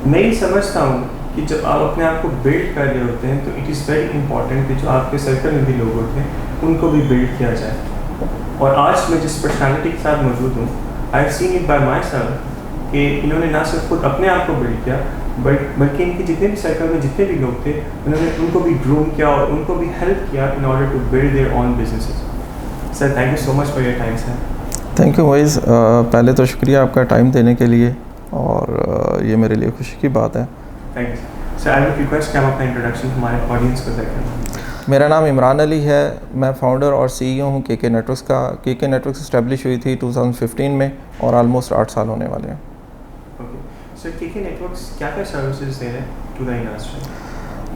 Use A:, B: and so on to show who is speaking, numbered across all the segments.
A: मैं ये समझता हूँ कि जब आप अपने आप को बिल्ड कर रहे होते हैं तो इट इज़ वेरी इंपॉर्टेंट कि जो आपके सर्कल में भी लोग होते हैं उनको भी बिल्ड किया जाए। और आज मैं जिस पर्सनालिटी के साथ मौजूद हूँ, I have seen it by my self कि इन्होंने ना सिर्फ खुद अपने आप को बिल्ड किया बल्कि इनके जितने भी सर्कल में जितने भी लोग थे उन्होंने उनको भी ग्रूम किया और उनको भी हेल्प किया in order to build their own businesses. Sir thank you so much for your time sir.
B: Thank you wise, पहले तो शुक्रिया आपका टाइम देने के लिए और ये मेरे लिए खुशी की बात है।
A: Thank you sir. I will request कि आप अपना इंट्रोडक्शन हमारे ऑडियंस को दें।
B: मेरा नाम इमरान अली है, मैं फाउंडर और सीईओ हूँ केके नेटवर्क्स का। केके नेटवर्क्स इस्टेब्लिश हुई थी 2015 में और ऑलमोस्ट 8 साल होने वाले हैं।
A: ओके सर, केके नेटवर्क्स क्या सर्विसेज दे रहे हैं to the industry?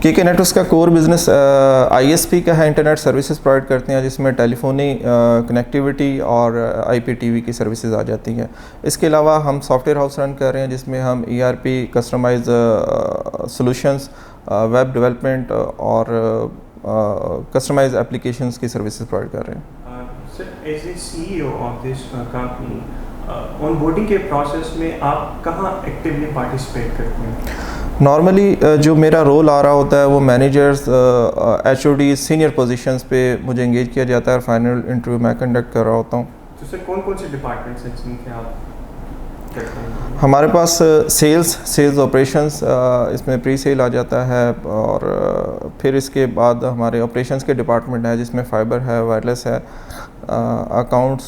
B: KK networks का कोर बिज़नेस आईएसपी का है, इंटरनेट सर्विसेज प्रोवाइड करते हैं जिसमें टेलीफोनी कनेक्टिविटी और आईपीटीवी की सर्विसेज आ जाती हैं। इसके अलावा हम सॉफ्टवेयर हाउस रन कर रहे हैं जिसमें हम ERP, customise solutions, web development और कस्टमाइज एप्लीकेशंस की सर्विसेज प्रोवाइड कर रहे हैं।
A: Sir as a CEO of this company, onboarding के प्रोसेस में आप कहाँ एक्टिवली पार्टिसिपेट करते हैं?
B: नॉर्मली जो मेरा रोल आ रहा होता है वो मैनेजर्स, एचओडी, सीनियर पोजीशंस पे मुझे एंगेज किया जाता है और फाइनल इंटरव्यू मैं कंडक्ट कर रहा होता हूँ।
A: तो सर कौन कौन से डिपार्टमेंट्स हैं जिनके आप करते हैं?
B: हमारे पास सेल्स ऑपरेशंस, इसमें प्री सेल आ जाता है और फिर इसके बाद हमारे ऑपरेशंस के डिपार्टमेंट है जिसमें फाइबर है, वायरलेस है, अकाउंट्स,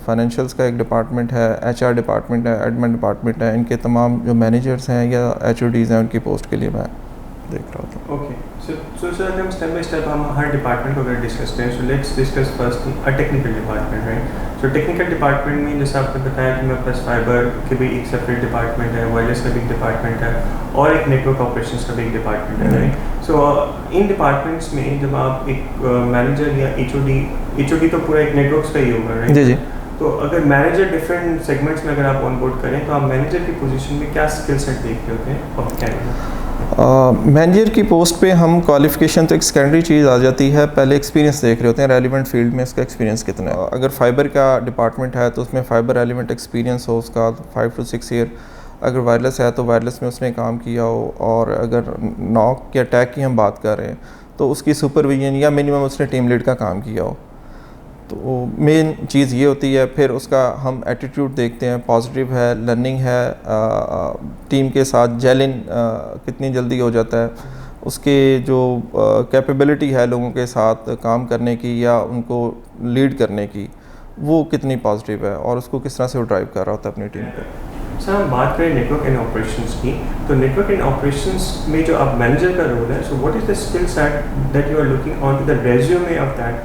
B: फाइनेंशियल्स का एक डिपार्टमेंट है, एचआर डिपार्टमेंट है, एडमिन डिपार्टमेंट है। इनके तमाम जो मैनेजर्स हैं या एचओडीज़ हैं उनकी पोस्ट के लिए मैं देख रहा था।
A: ओके सो सर हम स्टेप बाय स्टेप हम हर डिपार्टमेंट को अगर डिस्कस करें, so let's discuss first a technical department, right? So technical department में जैसे आपने बताया कि मेरे पास फाइबर के भी एक सेपरेट डिपार्टमेंट है, वायरलेस का भी एक डिपार्टमेंट है और एक नेटवर्क ऑपरेशंस का भी एक डिपार्टमेंट है, राइट? सो इन डिपार्टमेंट्स में जब आप एक मैनेजर या एचओडी तो पूरा एक नेटवर्क्स का ही होगा, राइट?
B: जी जी।
A: तो अगर मैनेजर डिफरेंट सेगमेंट्स में अगर आप ऑनबोर्ड करें तो आप मैनेजर की पोजीशन में क्या स्किल सेट देखते होते हैं और क्या?
B: मैनेजर की पोस्ट पे हम क्वालिफिकेशन तो एक सेकेंडरी चीज़ आ जाती है, पहले एक्सपीरियंस देख रहे होते हैं, रेलिवेंट फील्ड में उसका एक्सपीरियंस कितना है। अगर फाइबर का डिपार्टमेंट है तो उसमें फाइबर रेलिवेंट एक्सपीरियंस हो उसका 5 to 6 ईयर। अगर वायरलेस है तो वायरलेस में उसने काम किया हो, और अगर नॉक या टैग की हम बात कर रहे हैं तो उसकी सुपरविजन या मिनिमम उसने टीम लीड का काम किया हो। तो मेन चीज़ ये होती है। फिर उसका हम एटीट्यूड देखते हैं, पॉजिटिव है, लर्निंग है, टीम के साथ जेलिन कितनी जल्दी हो जाता है, उसके जो कैपेबिलिटी है लोगों के साथ काम करने की या उनको लीड करने की, वो कितनी पॉजिटिव है और उसको किस तरह से वो ड्राइव कर रहा होता है अपनी टीम को।
A: सर हम बात करें नेटवर्क एंड ऑपरेशंस की, तो नेटवर्क एंड ऑपरेशंस में जो आप मैनेजर का रोल है, so what is the skill set that you are looking on to the resume of that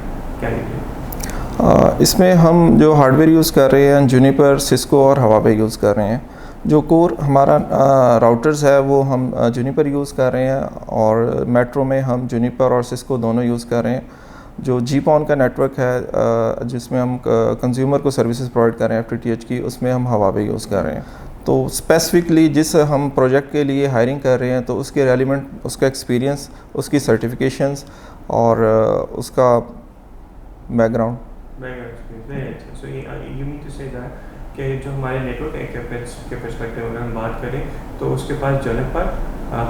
A: candidate?
B: इसमें हम जो हार्डवेयर यूज़ कर रहे हैं जूनिपर, सिस्को और हवावे यूज़ कर रहे हैं। जो कोर हमारा राउटर्स है वो हम जूनिपर यूज़ कर रहे हैं और मेट्रो में हम जूनिपर और सिस्को दोनों यूज़ कर रहे हैं। जो जीपॉन का नेटवर्क है जिसमें हम कंज्यूमर को सर्विसेज प्रोवाइड कर रहे हैं FTTH की, उसमें हम हवावे यूज़ कर रहे हैं। तो स्पेसिफिकली जिस हम प्रोजेक्ट के लिए हायरिंग कर रहे हैं तो उसके रेलिवेंट उसका एक्सपीरियंस, उसकी सर्टिफिकेशंस और उसका background.
A: So you mean to say that कि जो हमारे नेटवर्क के पर्सपेक्टिव अगर हम बात करें तो उसके पास जूनिपर,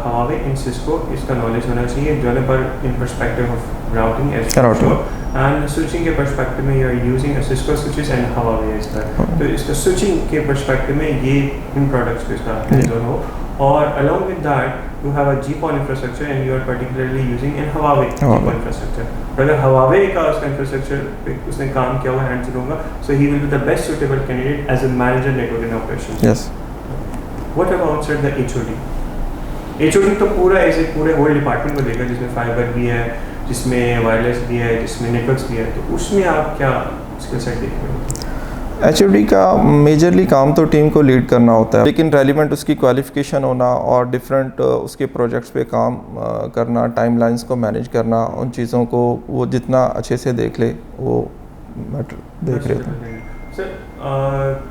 A: हवावे एंड सिस्को इसका नॉलेज होना चाहिए। Juniper in perspective of routing and switching के पर्सपेक्टिव में you are using Cisco switches and Huawei is that. तो इसका स्विचिंग के पर्सपेक्टिव में ये इन प्रोडक्ट्स पे इसका हैंड-ऑन हो, और along with that you have a GPON infrastructure and you are particularly using in Huawei GPON infrastructure. अगर Huawei का उसका infrastructure पे उसने काम किया हुआ हैंड्स होगा, so he will be the best suitable candidate as a manager network and operations.
B: Yes.
A: What about sir the HOD? HOD तो पूरा ऐसे पूरे होल डिपार्टमेंट को लेकर, जिसमें फाइबर भी है, जिसमें वायरलेस भी है, जिसमें नेटवर्क्स भी है, तो उसमें आप क्या स्किल सेट देखते हो?
B: HOD का मेजरली काम तो टीम को लीड करना होता है, लेकिन रेलिवेंट उसकी क्वालिफिकेशन होना और डिफरेंट उसके प्रोजेक्ट्स पे काम करना, टाइमलाइंस को मैनेज करना, उन चीज़ों को वो जितना अच्छे से देख ले वो मैटर देख रहे थे।
A: सर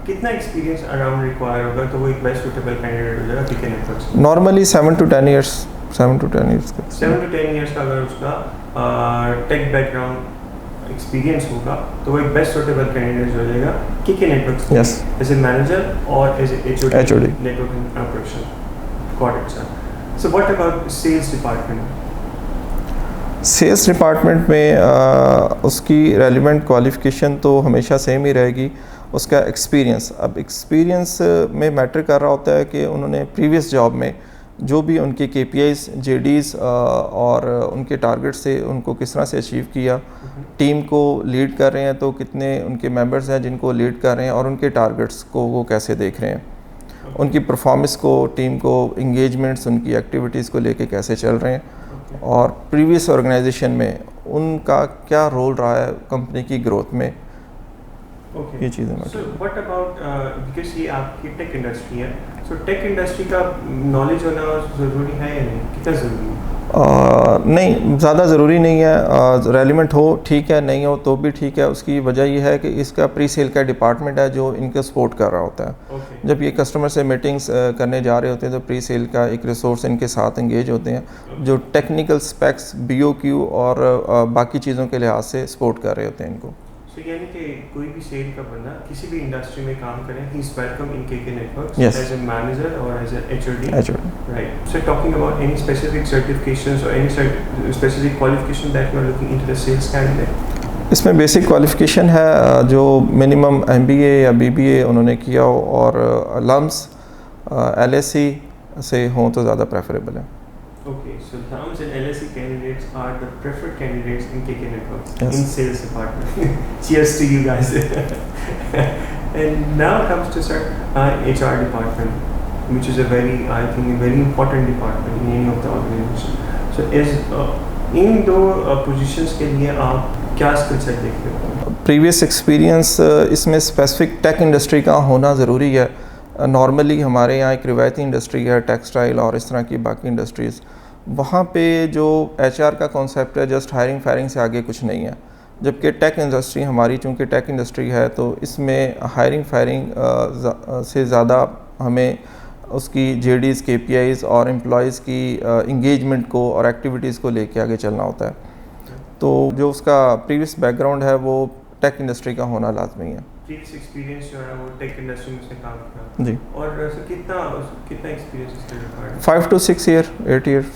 A: कितना एक्सपीरियंस अराउंड रिक्वायर होगा तो वो एक बेस्ट सूटेबल कैंडिडेट हो जाएगा KK networks?
B: Normally 7 to 10 years. 7 to 10 years का
A: 7 to 10 ईयर्स का अगर उसका टेक बैकग्राउंड एक्सपीरियंस होगा तो वो एक बेस्ट सूटेबल कैंडिडेट हो जाएगा KK networks
B: Yes.
A: As a manager और as a
B: HOD.
A: Network and operation. Got it sir. So what about sales department?
B: Sales department में उसकी रेलिवेंट क्वालिफ़िकेशन तो हमेशा सेम ही रहेगी. उसका एक्सपीरियंस, अब एक्सपीरियंस में मैटर कर रहा होता है कि उन्होंने प्रीवियस जॉब में जो भी उनके KPIs, JDs और उनके टारगेट से उनको किस तरह से अचीव किया. टीम को लीड कर रहे हैं तो कितने उनके मेंबर्स हैं जिनको लीड कर रहे हैं और उनके टारगेट्स को वो कैसे देख रहे हैं. उनकी परफॉर्मेंस को, टीम को, इंगेजमेंट्स, उनकी एक्टिविटीज़ को लेके कैसे चल रहे हैं और प्रीवियस ऑर्गेनाइजेशन में उनका क्या रोल रहा है कंपनी की ग्रोथ में. ये चीज़ें
A: सो व्हाट अबाउट बिकॉज ये आपकी टेक इंडस्ट्री है, सो टेक इंडस्ट्री का नॉलेज होना ज़रूरी है या नहीं, कितना ज़रूरी है?
B: नहीं, ज़्यादा ज़रूरी नहीं है. रेलिवेंट हो ठीक है, नहीं हो तो भी ठीक है. उसकी वजह यह है कि इसका प्री सेल का डिपार्टमेंट है जो इनका सपोर्ट कर रहा होता है. जब ये कस्टमर से मीटिंग्स करने जा रहे होते हैं तो प्री सेल का एक रिसोर्स इनके साथ इंगेज होते हैं जो टेक्निकल स्पेक्स, BOQ और बाकी चीज़ों के लिहाज से सपोर्ट कर रहे होते हैं इनको.
A: So, यानी कि कोई भी सेल का बंदा किसी भी इंडस्ट्री में काम करें, he is welcome in KK Networks
B: Yes.
A: as a manager or as a HOD.
B: HOD.
A: Right. So talking about any specific certifications or any specific qualification that you are looking into the sales candidate.
B: इसमें basic qualification है जो minimum MBA या BBA उन्होंने किया हो और lumps LSE से हों तो ज़्यादा प्रेफरेबल है.
A: Okay, so LUMS and LSE candidates are the preferred candidates in KK Networks
B: Yes.
A: in sales department. Cheers to you guys. And now comes to sir HR department, which is a very, I think, a very important department in any of the organization. So is इन दो positions के लिए आप क्या skill set देखते हो?
B: Previous experience इसमें specific tech industry का होना ज़रूरी है. नॉर्मली हमारे यहाँ एक रिवायती इंडस्ट्री है टेक्सटाइल और इस तरह की बाकी इंडस्ट्रीज़, वहाँ पे जो HR का कॉन्सेप्ट है जस्ट हायरिंग फायरिंग से आगे कुछ नहीं है. जबकि टेक इंडस्ट्री हमारी चूँकि टेक इंडस्ट्री है तो इसमें हायरिंग फायरिंग से ज़्यादा हमें उसकी JDs, KPIs और एम्प्लॉयज़ की इंगेजमेंट को और एक्टिविटीज़ को लेके आगे चलना होता है. तो जो उसका प्रीवियस बैकग्राउंड है वो टेक इंडस्ट्री का होना लाजमी है.
A: प्रीवियस एक्सपीरियंस जो है वो टेक इंडस्ट्री में से काम किया
B: जी.
A: और कितना एक्सपीरियंस इसके required?
B: 5 to 6 year, 8 years.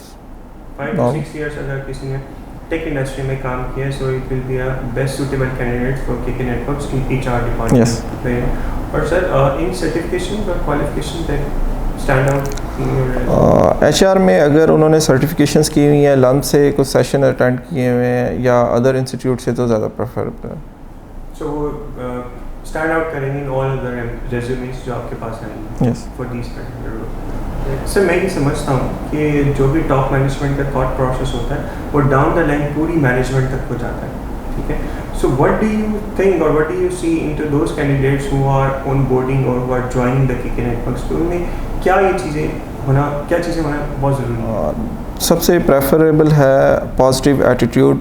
A: 5 to 6 years अगर किसी ने टेक इंडस्ट्री में काम किया so it will be a best suitable candidate for KK networks in HR department.
B: Yes.
A: और सर इन सर्टिफिकेशन और qualification that stand out
B: HR में अगर उन्होंने सर्टिफिकेशंस की हुई हैं, लम्स से कुछ सेशन अटेंड किए हुए हैं या अदर इंस्टीट्यूट से तो ज़्यादा प्रेफरेबल है.
A: सो वो स्टैंड आउट करेंगे इन ऑल द रेज्यूमेस जो आपके पास आएंगे
B: Yes.
A: For these particular role. Sir मैं ये समझता हूँ कि जो भी टॉप मैनेजमेंट का थॉट प्रोसेस होता है वो डाउन द लाइन पूरी मैनेजमेंट तक हो जाता है. ठीक है. So what do you think और what do you see into those candidates who are on boarding और who are joining the KK networks? तो उनमें क्या चीज़ें होना बहुत ज़रूरी है?
B: सबसे प्रेफरेबल है पॉजिटिव एटीट्यूड,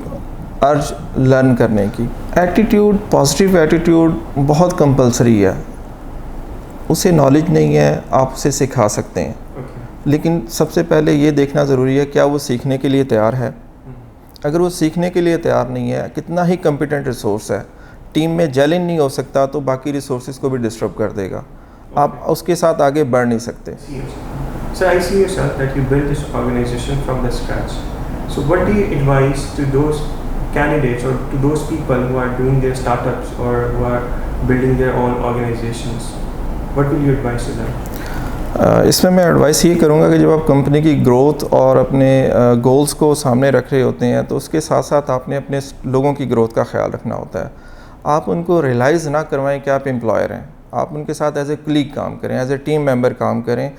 B: अर्ज लर्न करने की. एटीट्यूड, पॉजिटिव एटीट्यूड बहुत कंपलसरी है. उसे नॉलेज नहीं है, आप उसे सिखा सकते हैं. लेकिन सबसे पहले ये देखना ज़रूरी है क्या वो सीखने के लिए तैयार है. अगर वो सीखने के लिए तैयार नहीं है, कितना ही कॉम्पिटेंट रिसोर्स है, टीम में जेल नहीं हो सकता तो बाकी रिसोर्सेज को भी डिस्टर्ब कर देगा. आप उसके साथ आगे बढ़ नहीं सकते.
A: So I see yourself that you built this organization from the scratch. So what do you advise to those candidates or to those people who are doing their startups or who are building their own organizations? What will you advise to them?
B: इसमें मैं advice ये करूँगा कि जब आप company की growth और अपने गोल्स को सामने रख रहे होते हैं तो उसके साथ साथ आपने अपने लोगों की ग्रोथ का ख्याल रखना होता है. आप उनको रियलाइज़ ना करवाएं कि आप एम्प्लॉयर हैं. आप उनके साथ एज ए कलीग काम करें, एज ए टीम मेंबर काम करें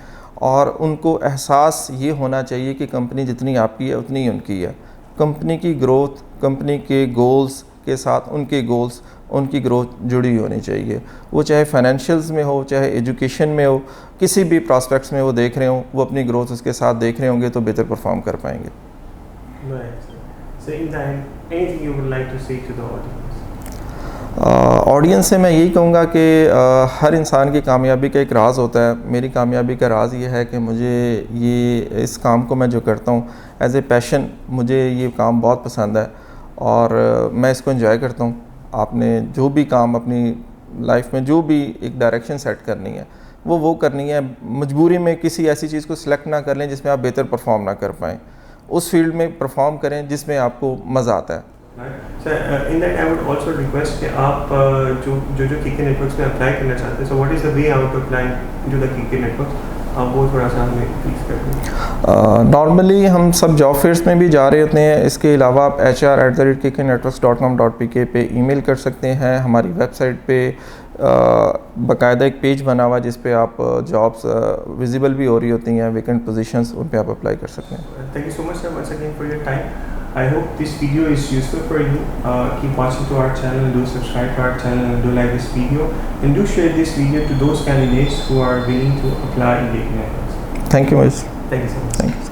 B: और उनको एहसास ये होना चाहिए कि कंपनी जितनी आपकी है उतनी ही उनकी है. कंपनी की ग्रोथ, कंपनी के गोल्स के साथ उनके गोल्स, उनकी ग्रोथ जुड़ी होनी चाहिए. वो चाहे फाइनेंशियल्स में हो, चाहे एजुकेशन में हो, किसी भी प्रॉस्पेक्ट्स में वो देख रहे हों, वो अपनी ग्रोथ उसके साथ देख रहे होंगे तो बेहतर परफॉर्म कर पाएंगे. ऑडियंस से मैं यही कहूँगा कि हर इंसान की कामयाबी का एक राज होता है. मेरी कामयाबी का राज ये है कि मुझे इस काम को मैं जो करता हूँ एज ए पैशन, मुझे ये काम बहुत पसंद है और मैं इसको एंजॉय करता हूँ। आपने जो भी काम अपनी लाइफ में जो भी एक डायरेक्शन सेट करनी है वो करनी है। मजबूरी में किसी ऐसी चीज़ को सिलेक्ट ना कर लें जिसमें आप बेहतर परफॉर्म ना कर पाएँ। उस फील्ड में परफॉर्म करें जिसमें आपको मज़ा आता है।
A: In that I would also request कि आप जो KK नेटवर्क्स में अप्लाई करना चाहते हैं, so what is the way out apply to the KK networks, आप वो थोड़ा सा हमें प्लीज़ कर दें।
B: नॉर्मली हम सब जॉब फेयर्स में भी जा रहे होते हैं। इसके अलावा आप hr@kknetworks.com.pk पे ईमेल कर सकते हैं। हमारी वेबसाइट पे बाकायदा एक पेज बना हुआ जिस पे आप जॉब्स विजिबल भी हो रही होती हैं, वैकेंट पोजीशंस, उन पे आप अप्लाई कर सकते हैं।
A: Thank you so much, sir, once again for your time. I hope this video is useful for you. Keep watching to our channel, do subscribe to our channel, and do like this video, and do share this video to those candidates who are willing to apply in KK Networks.
B: Thank you, Miss.
A: Thank you so much.
B: Thank you.